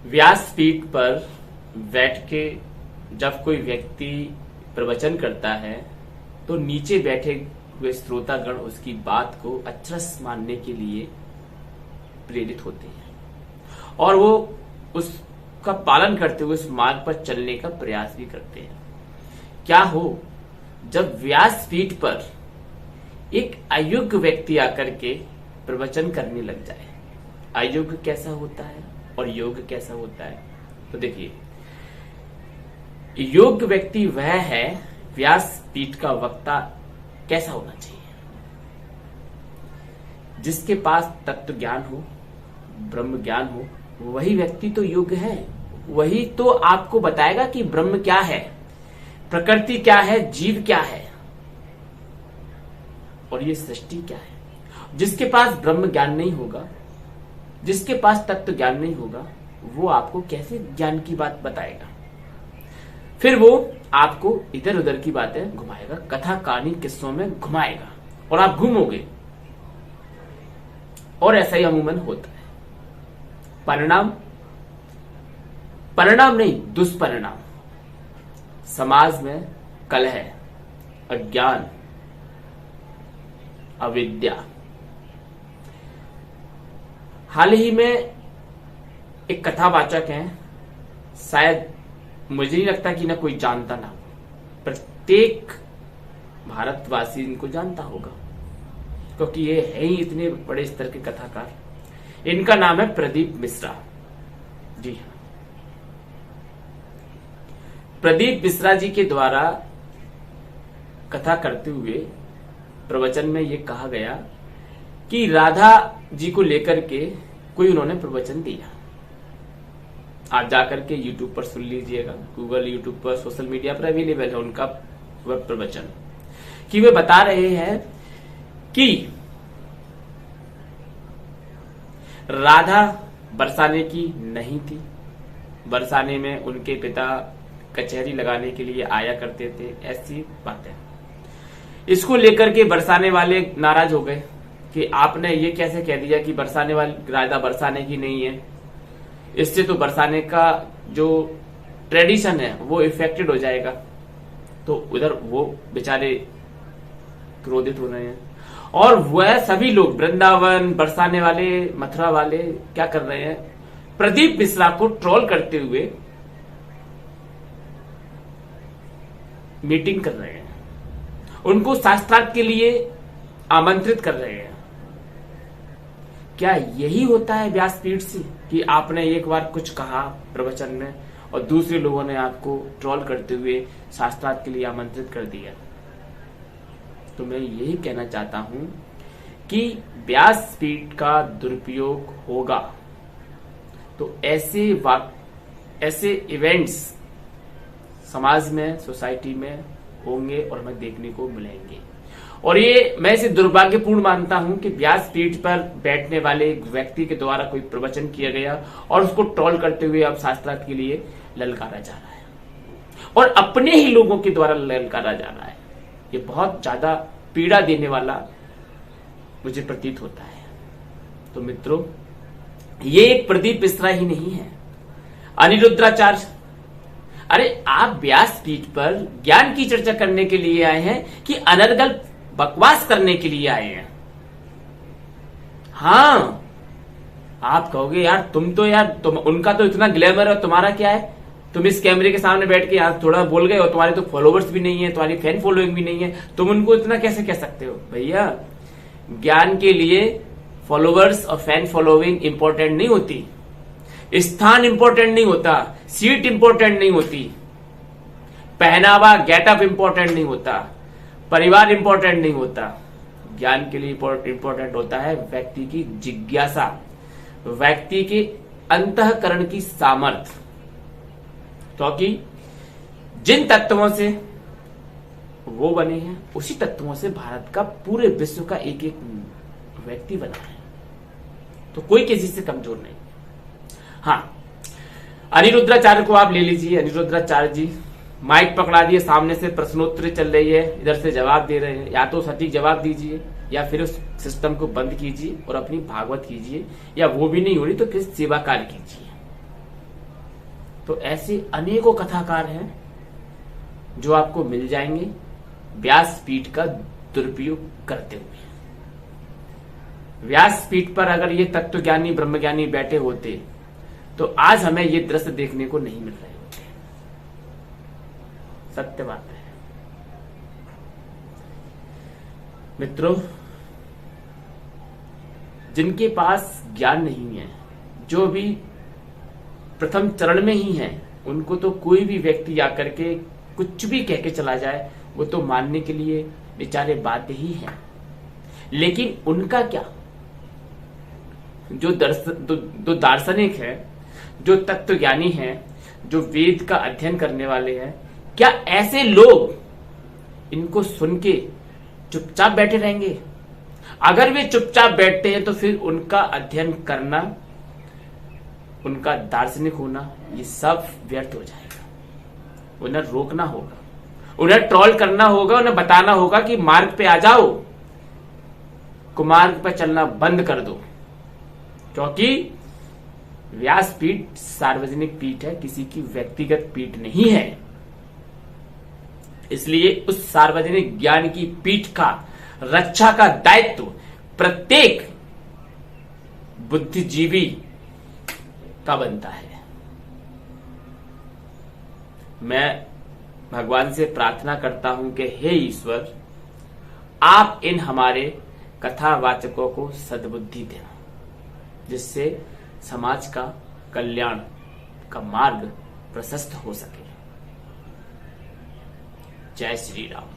व्यासपीठ पर बैठ के जब कोई व्यक्ति प्रवचन करता है तो नीचे बैठे हुए श्रोतागण उसकी बात को अचरज मानने के लिए प्रेरित होते हैं और वो उसका पालन करते हुए उस मार्ग पर चलने का प्रयास भी करते हैं। क्या हो जब व्यासपीठ पर एक अयोग्य व्यक्ति आकर के प्रवचन करने लग जाए। अयोग्य कैसा होता है और योग्य कैसा होता है? तो देखिए, योग्य व्यक्ति वह है, व्यासपीठ का वक्ता कैसा होना चाहिए? जिसके पास तत्व ज्ञान हो, ब्रह्म ज्ञान हो, वही व्यक्ति तो योग्य है। वही तो आपको बताएगा कि ब्रह्म क्या है, प्रकृति क्या है, जीव क्या है और ये सृष्टि क्या है। जिसके पास ब्रह्म ज्ञान नहीं होगा, जिसके पास तत्व ज्ञान नहीं होगा, वो आपको कैसे ज्ञान की बात बताएगा? फिर वो आपको इधर उधर की बातें घुमाएगा, कथा कहानी किस्सों में घुमाएगा और आप घूमोगे। और ऐसा ही अमूमन होता है। परिणाम नहीं, दुष्परिणाम। समाज में कलह, अज्ञान, अविद्या। हाल ही में एक कथावाचक हैं, शायद मुझे नहीं लगता कि ना कोई जानता ना हो, प्रत्येक भारतवासी इनको जानता होगा क्योंकि ये है ही इतने बड़े स्तर के कथाकार। इनका नाम है प्रदीप मिश्रा। जी हाँ, प्रदीप मिश्रा जी के द्वारा कथा करते हुए प्रवचन में ये कहा गया कि राधा जी को लेकर के कोई उन्होंने प्रवचन दिया। आप जाकर के YouTube पर सुन लीजिएगा, गूगल, YouTube पर, सोशल मीडिया पर अवेलेबल है उनका वह प्रवचन, कि वे बता रहे हैं कि राधा बरसाने की नहीं थी। बरसाने में उनके पिता कचहरी लगाने के लिए आया करते थे, ऐसी बातें। इसको लेकर के बरसाने वाले नाराज हो गए कि आपने ये कैसे कह दिया कि बरसाने वाली राधा बरसाने की नहीं है, इससे तो बरसाने का जो ट्रेडिशन है वो इफेक्टेड हो जाएगा। तो उधर वो बेचारे क्रोधित हो रहे हैं और वह सभी लोग, वृंदावन, बरसाने वाले, मथुरा वाले क्या कर रहे हैं? प्रदीप मिश्रा को ट्रोल करते हुए मीटिंग कर रहे हैं, उनको शास्त्रार्थ के लिए आमंत्रित कर रहे हैं। क्या यही होता है व्यासपीठ से कि आपने एक बार कुछ कहा प्रवचन में और दूसरे लोगों ने आपको ट्रोल करते हुए शास्त्रार्थ के लिए आमंत्रित कर दिया? तो मैं यही कहना चाहता हूं कि व्यासपीठ का दुरुपयोग होगा तो ऐसे इवेंट्स समाज में, सोसाइटी में होंगे और हमें देखने को मिलेंगे। और ये मैं इसे दुर्भाग्यपूर्ण मानता हूं कि व्यासपीठ पर बैठने वाले एक व्यक्ति के द्वारा कोई प्रवचन किया गया और उसको ट्रोल करते हुए अब शास्त्रार्थ के लिए ललकारा जा रहा है और अपने ही लोगों के द्वारा ललकारा जा रहा है। ये बहुत ज्यादा पीड़ा देने वाला मुझे प्रतीत होता है। तो मित्रों, ये एक प्रदीप मिश्रा ही नहीं है, अनिरुद्धाचार्य। अरे आप व्यासपीठ पर ज्ञान की चर्चा करने के लिए आए हैं कि अनर्गल बकवास करने के लिए आए हैं? हाँ, आप कहोगे यार तुम उनका तो इतना ग्लैमर है, तुम्हारा क्या है? तुम इस कैमरे के सामने बैठ के यहाँ थोड़ा बोल गए और तुम्हारे तो फॉलोवर्स भी नहीं है, तुम्हारी फैन फॉलोइंग भी नहीं है, तुम उनको इतना कैसे कह सकते हो? भैया, ज्ञान के लिए फॉलोवर्स और फैन फॉलोइंग इंपॉर्टेंट नहीं होती, स्थान इंपॉर्टेंट नहीं होता, सीट इंपॉर्टेंट नहीं होती, पहनावा गेटअप इंपॉर्टेंट नहीं होता, परिवार इंपॉर्टेंट नहीं होता। ज्ञान के लिए इंपॉर्टेंट होता है व्यक्ति की जिज्ञासा, व्यक्ति के अंतःकरण की सामर्थ्य। क्योंकि जिन तत्वों से वो बने हैं उसी तत्वों से भारत का, पूरे विश्व का एक एक व्यक्ति बना है, तो कोई किसी से कमजोर नहीं। हाँ, अनिरुद्धाचार्य को आप ले लीजिए। अनिरुद्धाचार्य जी माइक पकड़ा दिए, सामने से प्रश्नोत्तरी चल रही है, इधर से जवाब दे रहे हैं। या तो सटीक जवाब दीजिए या फिर उस सिस्टम को बंद कीजिए और अपनी भागवत कीजिए, या वो भी नहीं हो रही तो फिर सेवा कार्य कीजिए। तो ऐसे अनेकों कथाकार हैं जो आपको मिल जाएंगे व्यासपीठ का दुरुपयोग करते हुए। व्यासपीठ पर अगर ये तत्वज्ञानी ब्रह्मज्ञानी बैठे होते तो आज हमें ये दृश्य देखने को नहीं मिल रहे होते। सत्य बात है मित्रों, जिनके पास ज्ञान नहीं है, जो भी प्रथम चरण में ही है, उनको तो कोई भी व्यक्ति आकर के कुछ भी कह के चला जाए वो तो मानने के लिए बेचारे बाध्य ही हैं। लेकिन उनका क्या, जो दार्शनिक है, जो तत्वज्ञानी है, जो वेद का अध्ययन करने वाले हैं, क्या ऐसे लोग इनको सुन के चुपचाप बैठे रहेंगे? अगर वे चुपचाप बैठते हैं तो फिर उनका अध्ययन करना, उनका दार्शनिक होना, ये सब व्यर्थ हो जाएगा। उन्हें रोकना होगा, उन्हें ट्रोल करना होगा, उन्हें बताना होगा कि मार्ग पे आ जाओ, कुमार्ग पे चलना बंद कर दो। क्योंकि व्यासपीठ सार्वजनिक पीठ है, किसी की व्यक्तिगत पीठ नहीं है। इसलिए उस सार्वजनिक ज्ञान की पीठ का रक्षा का दायित्व प्रत्येक बुद्धिजीवी का बनता है। मैं भगवान से प्रार्थना करता हूं कि हे ईश्वर, आप इन हमारे कथावाचकों को सद्बुद्धि देना, जिससे समाज का कल्याण का मार्ग प्रशस्त हो सके। जय श्री राम।